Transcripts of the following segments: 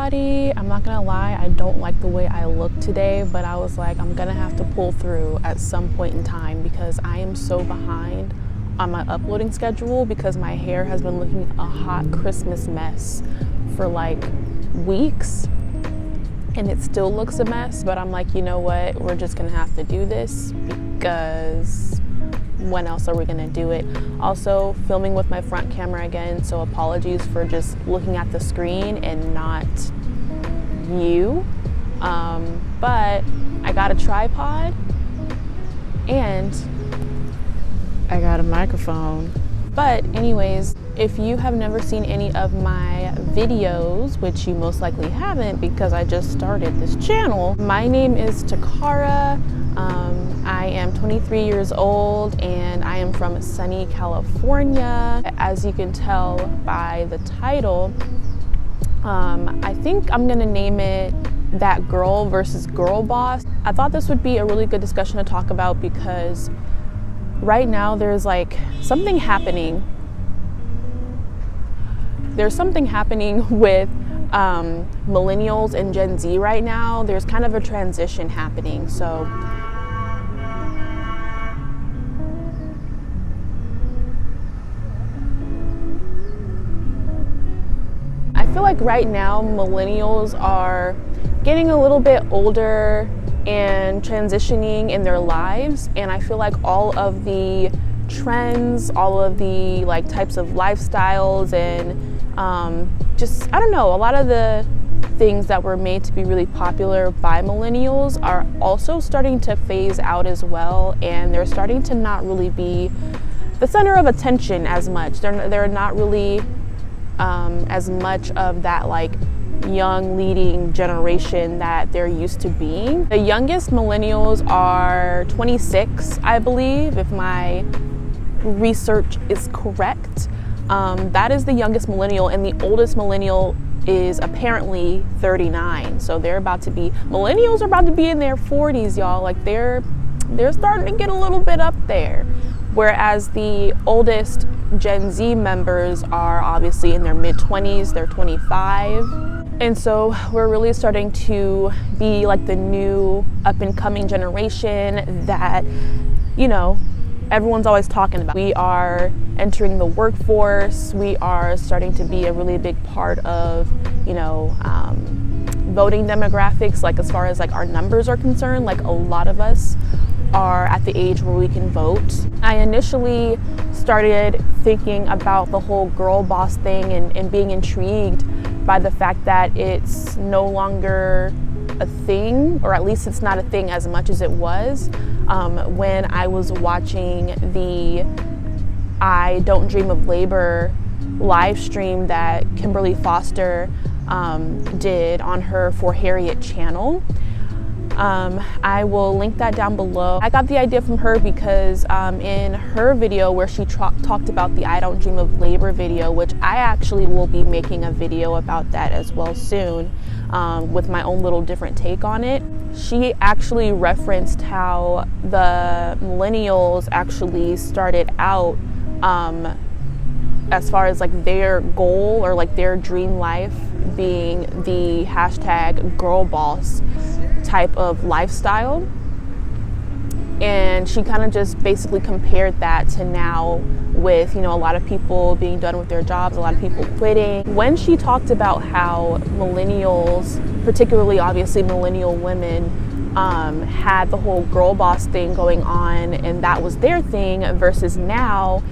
everybody. I'm not gonna lie, I don't like the way I look today, but I was like, I'm gonna have to pull through at some point in time because I am so behind on my uploading schedule because my hair has been looking a hot Christmas mess for like weeks and it still looks a mess, but I'm like, you know what, we're just gonna have to do this because when else are we gonna do it? Also, filming with my front camera again, so apologies for just looking at the screen and not you. But I got a tripod and I got a microphone. But anyways, if you have never seen any of my videos, which you most likely haven't because I just started this channel, my name is Takara. I am 23 years old and I am from sunny California. As you can tell by the title, I think I'm gonna name it That Girl versus Girl Boss. I thought this would be a really good discussion to talk about because right now there's like something happening. There's something happening with millennials and Gen Z right now. There's kind of a transition happening. So I feel like right now millennials are getting a little bit older and transitioning in their lives, and I feel like all of the trends, all of the like types of lifestyles and just, I don't know, a lot of the things that were made to be really popular by millennials are also starting to phase out as well, and they're starting to not really be the center of attention as much. They're not really as much of that like young leading generation that they're used to being. The youngest millennials are 26, I believe, if my research is correct. That is the youngest millennial, and the oldest millennial is apparently 39. So millennials are about to be in their 40s, y'all. Like they're starting to get a little bit up there. Whereas the oldest Gen Z members are obviously in their mid-20s, they're 25. And so we're really starting to be like the new up-and-coming generation that, you know, everyone's always talking about. We are entering the workforce. We are starting to be a really big part of, you know, voting demographics, like as far as like our numbers are concerned. Like a lot of us are at the age where we can vote. I initially started thinking about the whole girl boss thing and being intrigued by the fact that it's no longer a thing, or at least it's not a thing as much as it was when I was watching the I Don't Dream of Labor live stream that Kimberly Foster did on her For Harriet channel. I will link that down below. I got the idea from her because in her video where she talked about the I Don't Dream of Labor video, which I actually will be making a video about that as well soon with my own little different take on it. She actually referenced how the millennials actually started out as far as like their goal or like their dream life being the hashtag girl boss type of lifestyle, and she kind of just basically compared that to now with, you know, a lot of people being done with their jobs, a lot of people quitting. When she talked about how millennials, particularly obviously millennial women, had the whole girl boss thing going on and that was their thing versus now,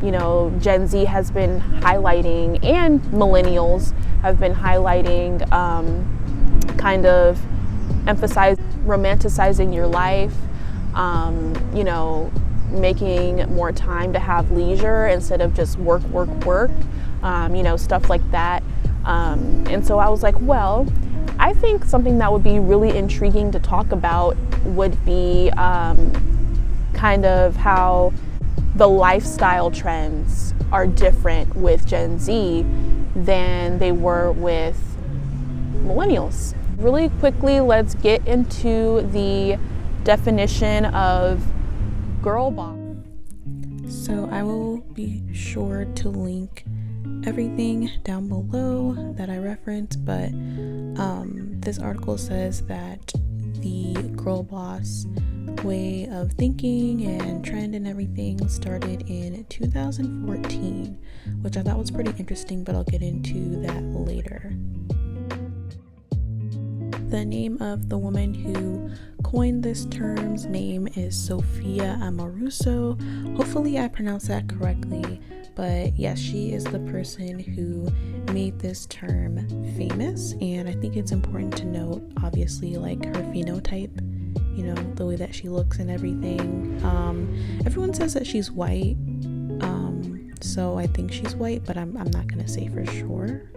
you know, Gen Z has been highlighting and millennials have been highlighting kind of romanticizing your life, you know, making more time to have leisure instead of just work, you know, stuff like that. And so I was like, well, I think something that would be really intriguing to talk about would be kind of how the lifestyle trends are different with Gen Z than they were with millennials. Really quickly, let's get into the definition of girl boss. So I will be sure to link everything down below that I referenced, but this article says that the girl boss way of thinking and trend and everything started in 2014, which I thought was pretty interesting, but I'll get into that later. The name of the woman who coined this term's name is Sophia Amoruso. Hopefully I pronounced that correctly, but yes, she is the person who made this term famous, and I think it's important to note, obviously, like her phenotype, you know, the way that she looks and everything. Everyone says that she's white, so I think she's white, but I'm not gonna say for sure.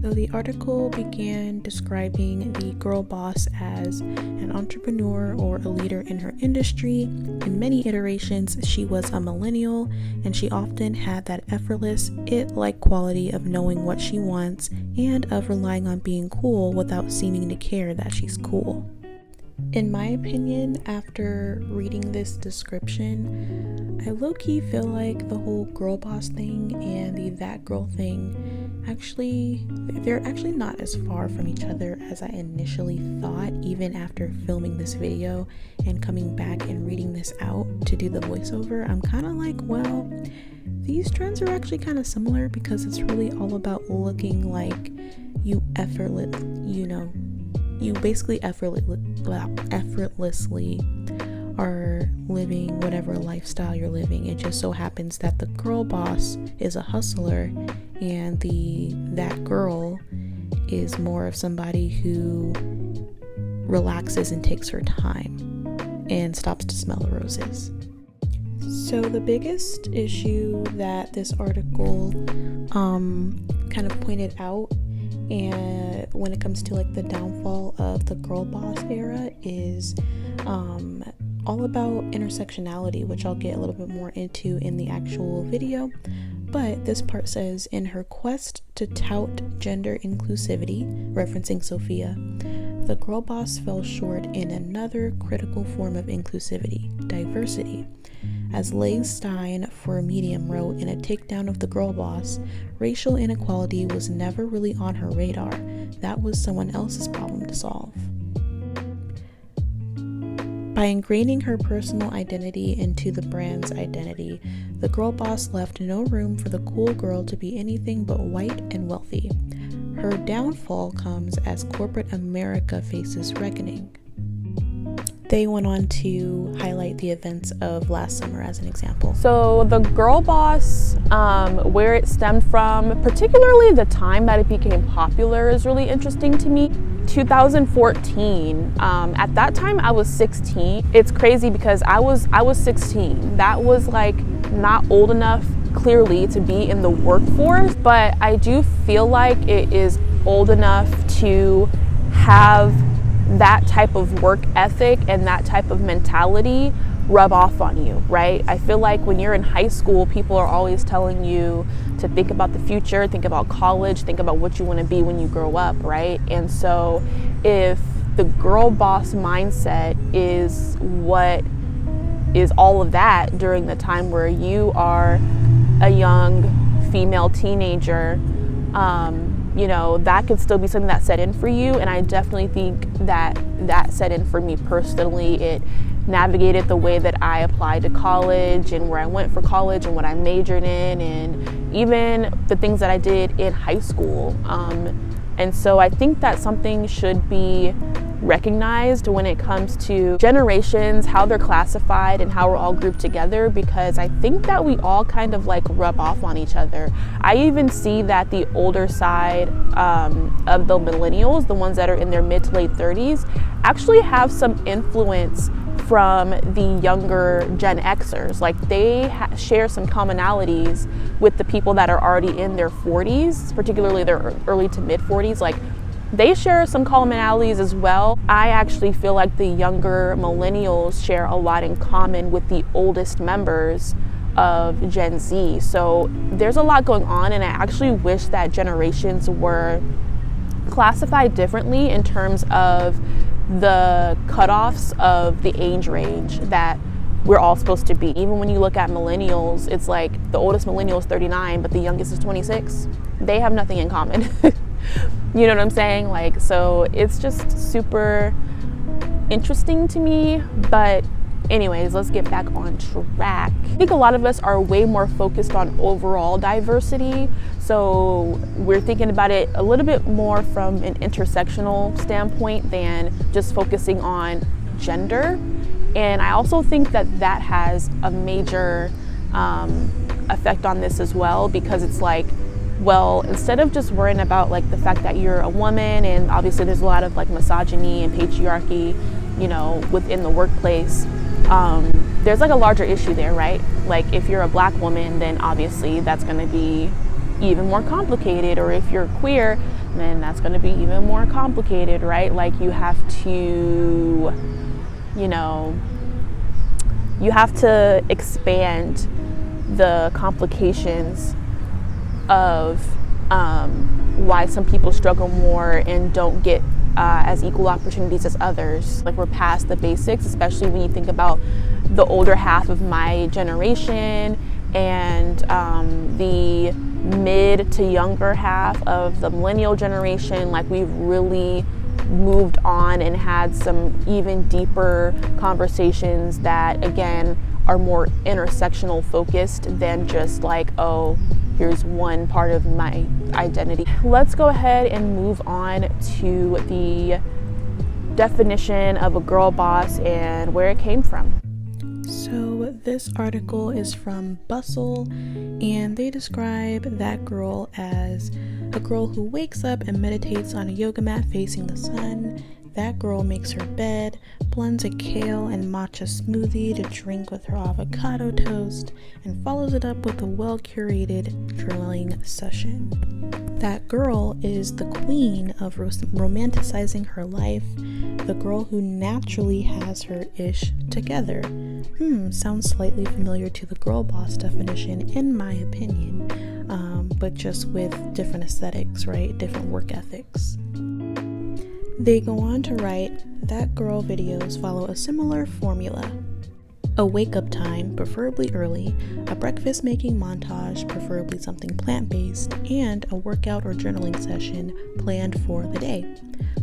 So the article began describing the girl boss as an entrepreneur or a leader in her industry. In many iterations, she was a millennial, and she often had that effortless, it-like quality of knowing what she wants and of relying on being cool without seeming to care that she's cool. In my opinion, after reading this description, I low-key feel like the whole girl boss thing and the that girl thing they're actually not as far from each other as I initially thought, even after filming this video and coming back and reading this out to do the voiceover. I'm kind of like, well, these trends are actually kind of similar, because it's really all about looking like you basically effortlessly are living whatever lifestyle you're living. It just so happens that the girl boss is a hustler, and that girl is more of somebody who relaxes and takes her time and stops to smell the roses. So the biggest issue that this article kind of pointed out, and when it comes to like the downfall of the girl boss era, is all about intersectionality, which I'll get a little bit more into in the actual video. But this part says, in her quest to tout gender inclusivity, referencing Sophia, the girl boss fell short in another critical form of inclusivity, diversity. As Leigh Stein for Medium wrote in a takedown of the girl boss, racial inequality was never really on her radar. That was someone else's problem to solve. By ingraining her personal identity into the brand's identity, the girl boss left no room for the cool girl to be anything but white and wealthy. Her downfall comes as corporate America faces reckoning. They went on to highlight the events of last summer as an example. So the girl boss, where it stemmed from, particularly the time that it became popular, is really interesting to me. 2014, at that time I was 16. It's crazy because I was 16. That was like not old enough clearly to be in the workforce, but I do feel like it is old enough to have that type of work ethic and that type of mentality rub off on you, right? I feel like when you're in high school, people are always telling you to think about the future, think about college, think about what you want to be when you grow up, right? And so if the girl boss mindset is what is all of that during the time where you are a young female teenager, you know, that could still be something that set in for you. And I definitely think that set in for me personally. It navigated the way that I applied to college and where I went for college and what I majored in, and even the things that I did in high school. And so I think that something should be recognized when it comes to generations, how they're classified and how we're all grouped together, because I think that we all kind of like rub off on each other. I even see that the older side of the millennials, the ones that are in their mid to late 30s, actually have some influence from the younger Gen Xers. Like they share some commonalities with the people that are already in their 40s, particularly their early to mid 40s. Like they share some commonalities as well. I actually feel like the younger millennials share a lot in common with the oldest members of Gen Z. So there's a lot going on, and I actually wish that generations were classified differently in terms of the cutoffs of the age range that we're all supposed to be. Even when you look at millennials, it's like the oldest millennial is 39, but the youngest is 26. They have nothing in common. You know what I'm saying? Like, so it's just super interesting to me. But anyways, let's get back on track. I think a lot of us are way more focused on overall diversity. So we're thinking about it a little bit more from an intersectional standpoint than just focusing on gender. And I also think that that has a major effect on this as well, because it's like, well, instead of just worrying about like the fact that you're a woman, and obviously there's a lot of like misogyny and patriarchy, you know, within the workplace, there's like a larger issue there, right? Like if you're a Black woman, then obviously that's going to be even more complicated. Or if you're queer, then that's going to be even more complicated, right? Like you have to, you know, you have to expand the complications of why some people struggle more and don't get as equal opportunities as others. Like we're past the basics, especially when you think about the older half of my generation and the mid to younger half of the millennial generation. Like we've really moved on and had some even deeper conversations that again are more intersectional focused than just like, oh, here's one part of my identity. Let's go ahead and move on to the definition of a girl boss and where it came from. So this article is from Bustle, and they describe that girl as a girl who wakes up and meditates on a yoga mat facing the sun. That girl makes her bed, blends a kale and matcha smoothie to drink with her avocado toast, and follows it up with a well-curated journaling session. That girl is the queen of romanticizing her life, the girl who naturally has her ish together. Sounds slightly familiar to the girl boss definition in my opinion, but just with different aesthetics, right? Different work ethics. They go on to write, that girl videos follow a similar formula. A wake-up time, preferably early, a breakfast-making montage, preferably something plant-based, and a workout or journaling session planned for the day,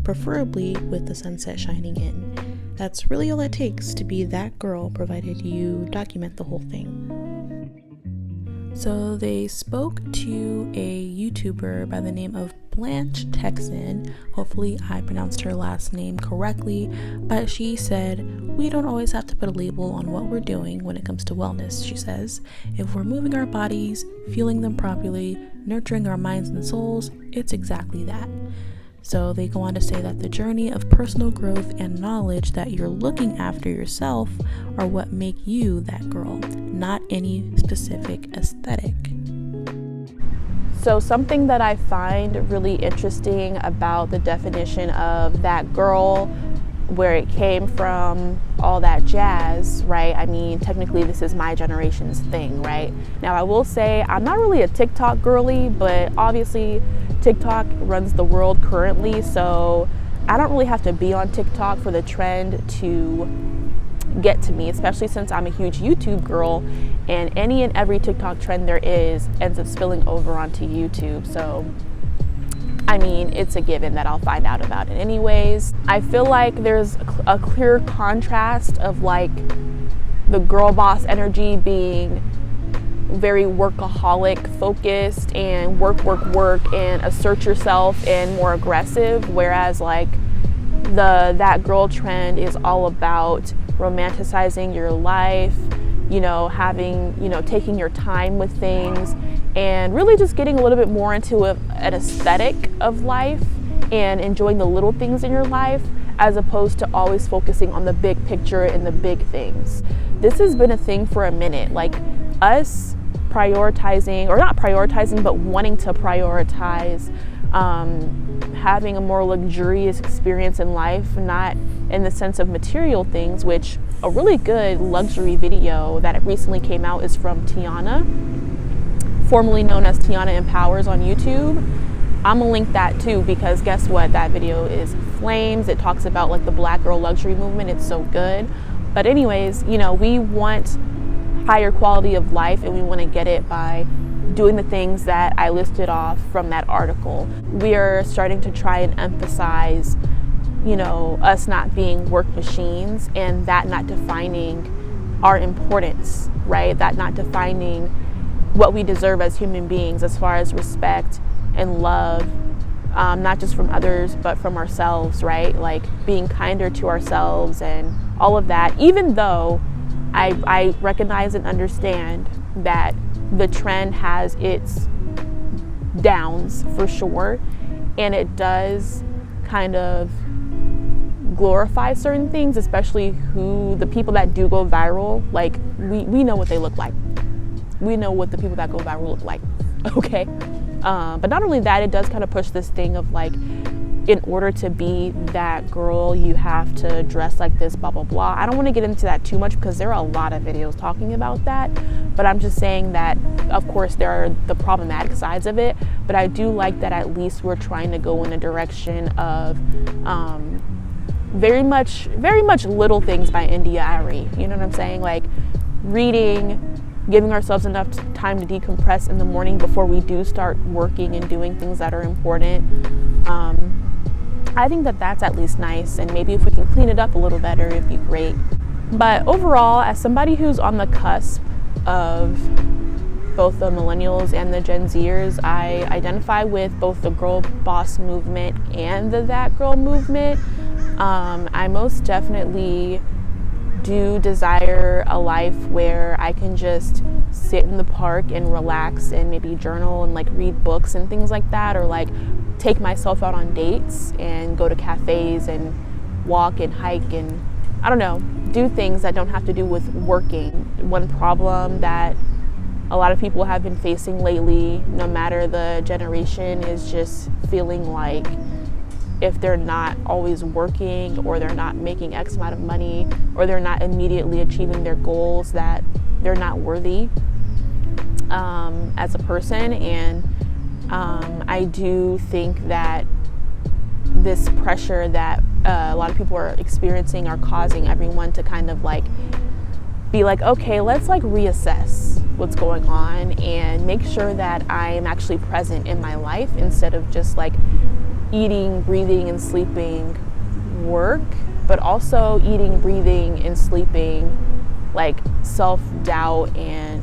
preferably with the sunset shining in. That's really all it takes to be that girl, provided you document the whole thing. So they spoke to a YouTuber by the name of Blanche Texan. Hopefully I pronounced her last name correctly, but she said, we don't always have to put a label on what we're doing when it comes to wellness, she says. If we're moving our bodies, fueling them properly, nurturing our minds and souls, it's exactly that. So they go on to say that the journey of personal growth and knowledge that you're looking after yourself are what make you that girl, not any specific aesthetic. So something that I find really interesting about the definition of that girl, where it came from, all that jazz, right? I mean, technically this is my generation's thing, right? Now I will say I'm not really a TikTok girly, but obviously TikTok runs the world currently, so I don't really have to be on TikTok for the trend to get to me, especially since I'm a huge YouTube girl, and any and every TikTok trend there is ends up spilling over onto YouTube. So I mean, it's a given that I'll find out about it anyways. I feel like there's a clear contrast of like the girl boss energy being very workaholic focused and work and assert yourself and more aggressive, whereas like that girl trend is all about romanticizing your life, you know, having, you know, taking your time with things and really just getting a little bit more into an aesthetic of life and enjoying the little things in your life, as opposed to always focusing on the big picture and the big things. This has been a thing for a minute, like us prioritizing, or not prioritizing, but wanting to prioritize having a more luxurious experience in life, not in the sense of material things, which a really good luxury video that recently came out is from Tiana, formerly known as Tiana Empowers on YouTube. I'm gonna link that too, because guess what? That video is flames. It talks about like the Black girl luxury movement. It's so good. But anyways, you know, we want higher quality of life, and we want to get it by doing the things that I listed off from that article. We are starting to try and emphasize, you know, us not being work machines, and that not defining our importance, right? That not defining what we deserve as human beings as far as respect and love, not just from others, but from ourselves, right? Like being kinder to ourselves and all of that, even though I recognize and understand that the trend has its downs for sure, and it does kind of glorify certain things, especially the people that do go viral. Like we know what they look like. We know what the people that go viral look like, okay? But not only that, it does kind of push this thing of like, in order to be that girl, you have to dress like this, blah, blah, blah. I don't want to get into that too much because there are a lot of videos talking about that. But I'm just saying that, of course, there are the problematic sides of it. But I do like that at least we're trying to go in a direction of very much little things by India Ari. You know what I'm saying? Like reading, giving ourselves enough time to decompress in the morning before we do start working and doing things that are important. I think that that's at least nice, and maybe if we can clean it up a little better, it'd be great. But overall, as somebody who's on the cusp of both the millennials and the Gen Zers, I identify with both the girl boss movement and the that girl movement. I most definitely do desire a life where I can just sit in the park and relax and maybe journal and like read books and things like that, or like take myself out on dates and go to cafes and walk and hike and I don't know, do things that don't have to do with working. One problem that a lot of people have been facing lately, no matter the generation, is just feeling like if they're not always working, or they're not making X amount of money, or they're not immediately achieving their goals, that they're not worthy as a person. And I do think that this pressure that a lot of people are experiencing are causing everyone to kind of like be like, okay, let's like reassess what's going on and make sure that I'm actually present in my life instead of just like eating, breathing, and sleeping work, but also eating, breathing, and sleeping like self-doubt and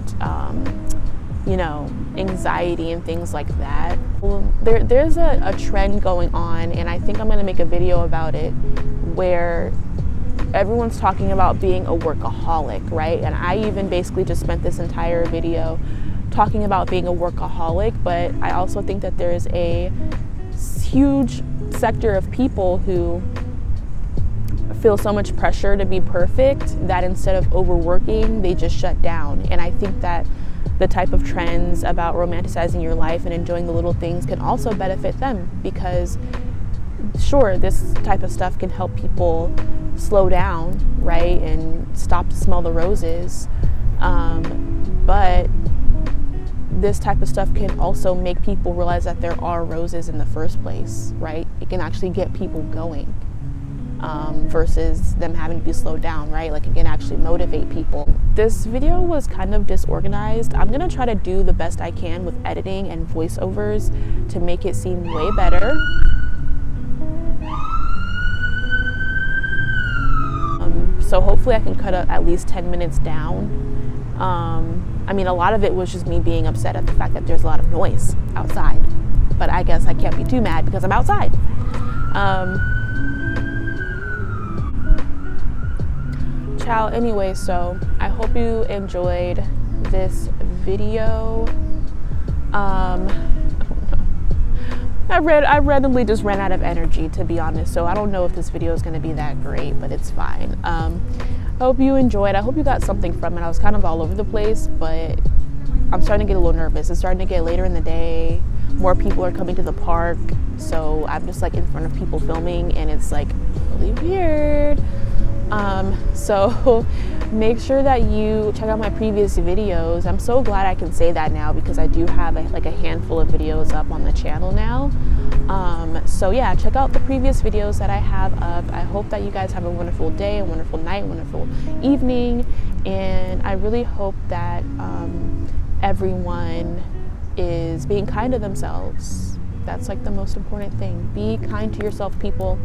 you know, anxiety and things like that. There's a trend going on, and I think I'm going to make a video about it, where everyone's talking about being a workaholic, right? And I even basically just spent this entire video talking about being a workaholic, but I also think that there's a huge sector of people who feel so much pressure to be perfect that instead of overworking, they just shut down. And I think that the type of trends about romanticizing your life and enjoying the little things can also benefit them, because sure, this type of stuff can help people slow down, right, and stop to smell the roses, but this type of stuff can also make people realize that there are roses in the first place, right? It can actually get people going, versus them having to be slowed down, right? Like it can actually motivate people. This video was kind of disorganized. I'm gonna try to do the best I can with editing and voiceovers to make it seem way better. So hopefully I can cut at least 10 minutes down. I mean, a lot of it was just me being upset at the fact that there's a lot of noise outside, but I guess I can't be too mad because I'm outside. Ciao. Anyway, so I hope you enjoyed this video. I don't know. I randomly just ran out of energy, to be honest, so I don't know if this video is going to be that great, but it's fine. I hope you enjoyed. I hope you got something from it. I was kind of all over the place, but I'm starting to get a little nervous. It's starting to get later in the day. More people are coming to the park, so I'm just like in front of people filming, and it's like really weird. So make sure that you check out my previous videos. I'm so glad I can say that now because I do have like a handful of videos up on the channel now. So yeah, check out the previous videos that I have up. I hope that you guys have a wonderful day, a wonderful night, wonderful evening, and I really hope that everyone is being kind to themselves. That's like the most important thing. Be kind to yourself, people.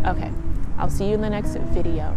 Okay, I'll see you in the next video.